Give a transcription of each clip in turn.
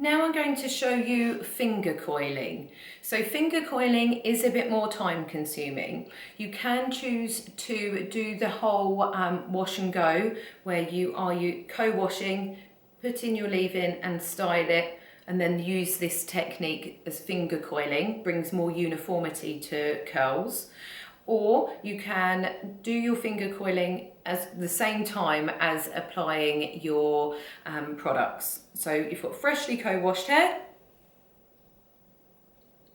Now I'm going to show you finger coiling. So finger coiling is a bit more time consuming. You can choose to do the whole wash and go, where you are co-washing, put in your leave-in and style it, and then use this technique as finger coiling, brings more uniformity to curls. Or you can do your finger coiling at the same time as applying your products. So you've got freshly co-washed hair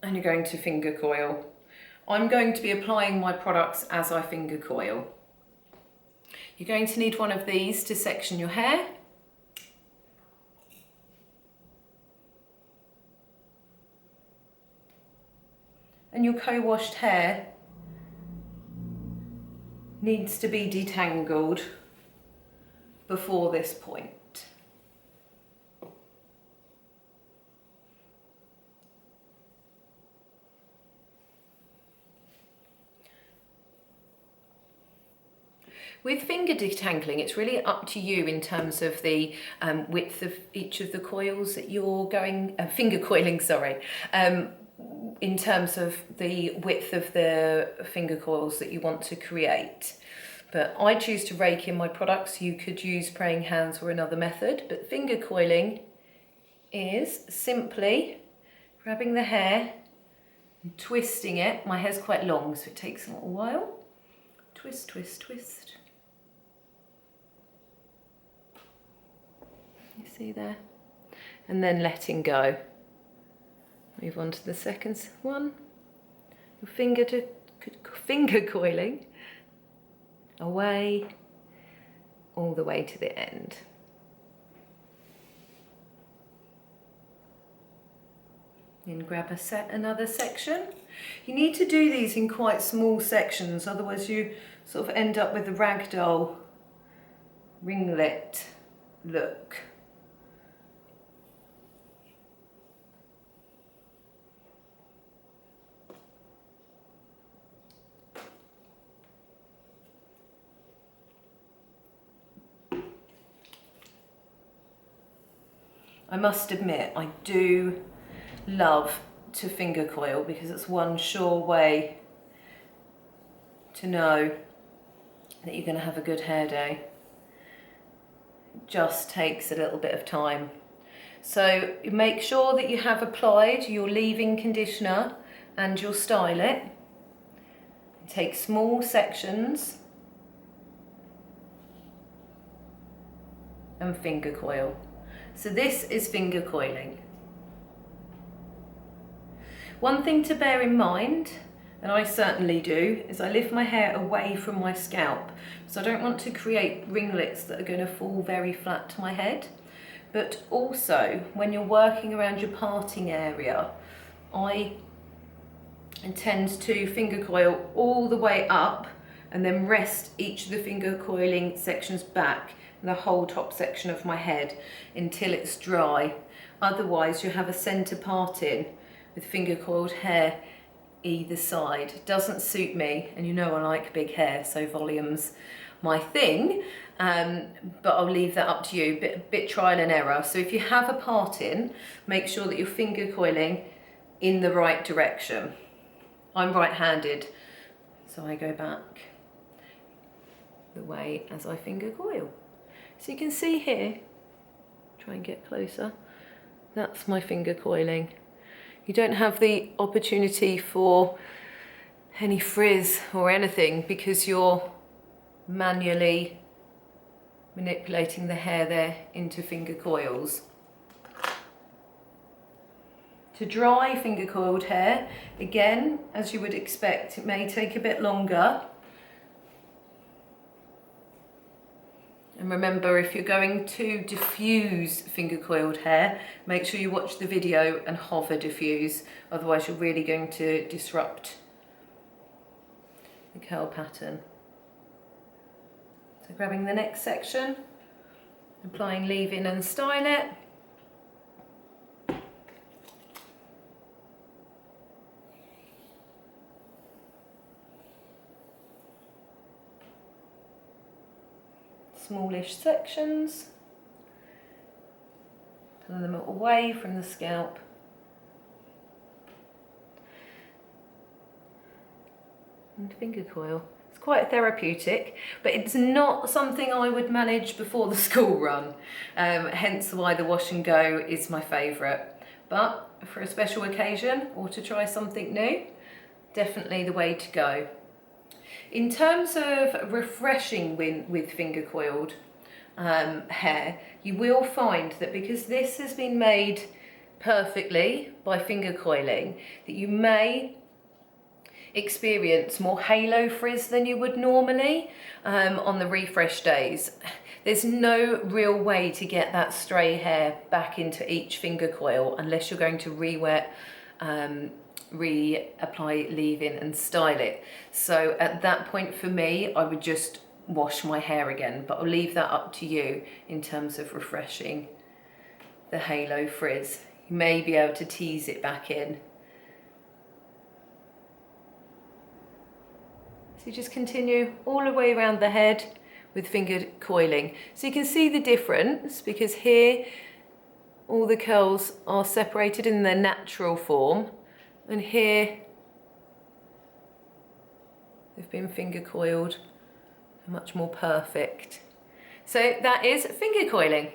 and you're going to finger coil. I'm going to be applying my products as I finger coil. You're going to need one of these to section your hair. And your co-washed hair needs to be detangled before this point. With finger detangling, it's really up to you in terms of the width of each of the coils that you're going, finger coiling, sorry, in terms of the width of the finger coils that you want to create. But I choose to rake in my products. You could use praying hands or another method, but finger coiling is simply grabbing the hair and twisting it. My hair's quite long, so it takes a little while. Twist, twist, twist. You see there? And then letting go. Move on to the second one. Your finger coiling away, all the way to the end. Then grab another section. You need to do these in quite small sections, otherwise you sort of end up with a ragdoll ringlet look. I must admit, I do love to finger coil because it's one sure way to know that you're going to have a good hair day. It just takes a little bit of time. So make sure that you have applied your leave-in conditioner and your style it. Take small sections and finger coil. So this is finger coiling. One thing to bear in mind, and I certainly do, is I lift my hair away from my scalp. So I don't want to create ringlets that are going to fall very flat to my head. But also, when you're working around your parting area, I tend to finger coil all the way up and then rest each of the finger coiling sections back, the whole top section of my head, until it's dry. Otherwise you have a centre parting with finger coiled hair either side. It doesn't suit me, and you know I like big hair, so volume's my thing, but I'll leave that up to you, bit trial and error. So if you have a parting, make sure that you're finger coiling in the right direction. I'm right-handed, so I go back the way as I finger coil. So you can see here, try and get closer, that's my finger coiling. You don't have the opportunity for any frizz or anything because you're manually manipulating the hair there into finger coils. To dry finger coiled hair, again, as you would expect, it may take a bit longer. And remember, if you're going to diffuse finger coiled hair, make sure you watch the video and hover diffuse, otherwise you're really going to disrupt the curl pattern. So grabbing the next section, applying leave-in and style it. Smallish sections. Pulling them away from the scalp. And finger coil. It's quite therapeutic, but it's not something I would manage before the school run. Hence why the wash and go is my favourite. But for a special occasion or to try something new, definitely the way to go. In terms of refreshing with finger coiled hair, you will find that because this has been made perfectly by finger coiling, that you may experience more halo frizz than you would normally on the refresh days. There's no real way to get that stray hair back into each finger coil unless you're going to re-wet, reapply leave-in and style it. So at that point for me, I would just wash my hair again, but I'll leave that up to you in terms of refreshing the halo frizz. You may be able to tease it back in. So just continue all the way around the head with finger coiling. So you can see the difference because here all the curls are separated in their natural form, and here they've been finger coiled, much more perfect. So that is finger coiling.